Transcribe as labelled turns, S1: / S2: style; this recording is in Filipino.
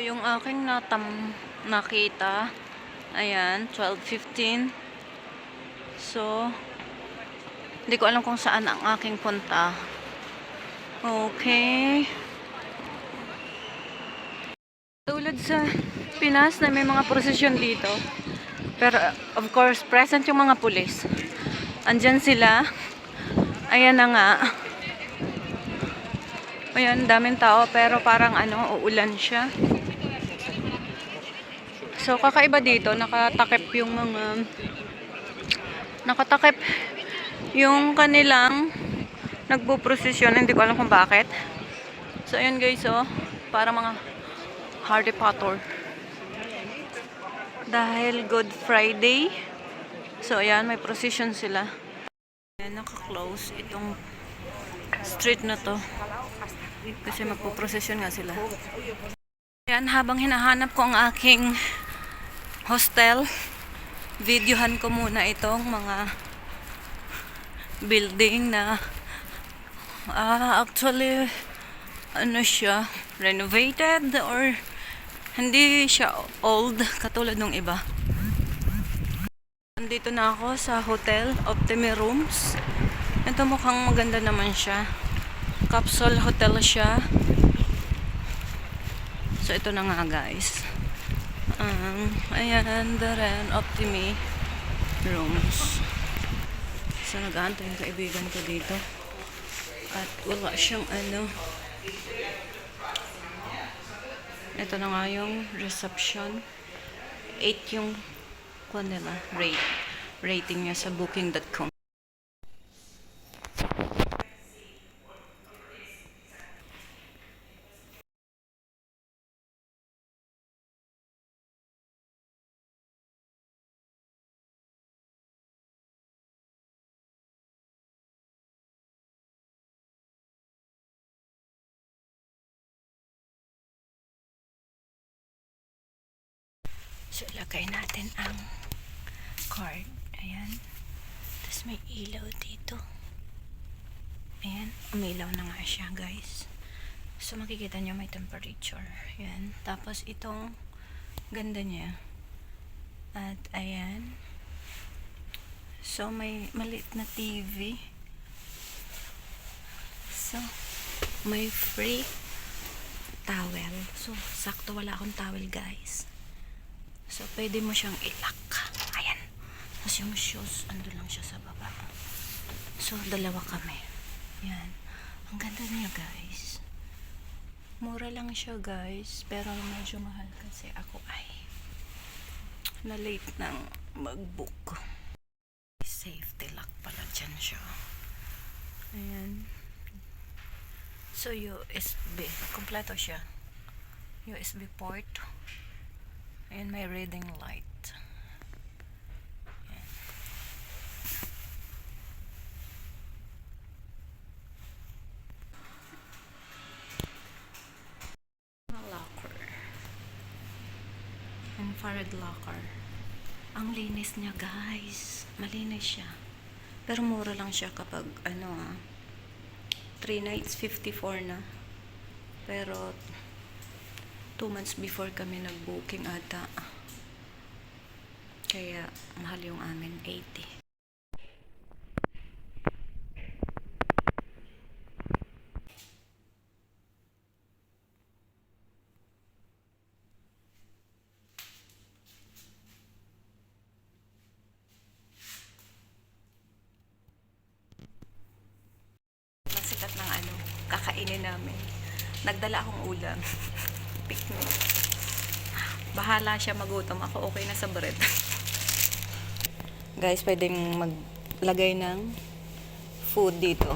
S1: yung aking nakita. Ayan, 12:15. So, hindi ko alam kung saan ang aking punta. Okay. Tulad sa Pinas na may mga prosesyon dito. Pero, of course, present yung mga pulis. Andyan sila. Ayan na nga. Ayan, daming tao pero parang uulan siya. So, kakaiba dito, nakatakip yung kanilang nagpo-prosesyon. Hindi ko alam kung bakit. So, ayan guys, para mga Harry Potter. Dahil Good Friday. So, ayan, may procession sila. Ayan, naka-close itong street na to. Kasi magpo-procession nga sila. Ayan, habang hinahanap ko ang aking hostel, videohan ko muna itong mga building na actually siya, renovated or hindi siya old katulad nung iba. Nandito na ako sa Hotel Optimi Rooms. Ito mukhang maganda naman siya. Capsule hotel siya. So ito na nga guys. Ayan, the Ren Optimi Rooms. So nag-aantay yung kaibigan ko dito. At wala siyang ito na nga yung reception. 8 yung nila rating niya sa booking.com. So, ilagay natin ang card. Ayan. Tapos may ilaw dito. Ayan. Umilaw na nga siya, guys. So, makikita nyo may temperature. Ayan. Tapos, itong ganda niya. At, ayan. So, may maliit na TV. So, may free towel. So, sakto wala akong towel, guys. So, pwede mo siyang ilak. Ayan. Tapos yung shoes, ando lang siya sa baba. So, dalawa kami. Ayan. Ang ganda niya, guys. Mura lang siya, guys. Pero medyo mahal kasi ako ay na-late nang mag-book. Safety lock pala dyan siya. Ayan. So, USB. Kompleto siya. USB port. And may reading light. Ayan. Locker. Infrared locker. Ang linis niya, guys. Malinis siya. Pero mura lang siya kapag 3 nights 54 na. Pero 2 months before kami nag-booking ata. Kaya mahal yung amin, 80. Masikat ng kakainin namin. Nagdala akong ulam. Picnic. Bahala siya magutom. Ako okay na sa bread. Guys, pwedeng maglagay ng food dito.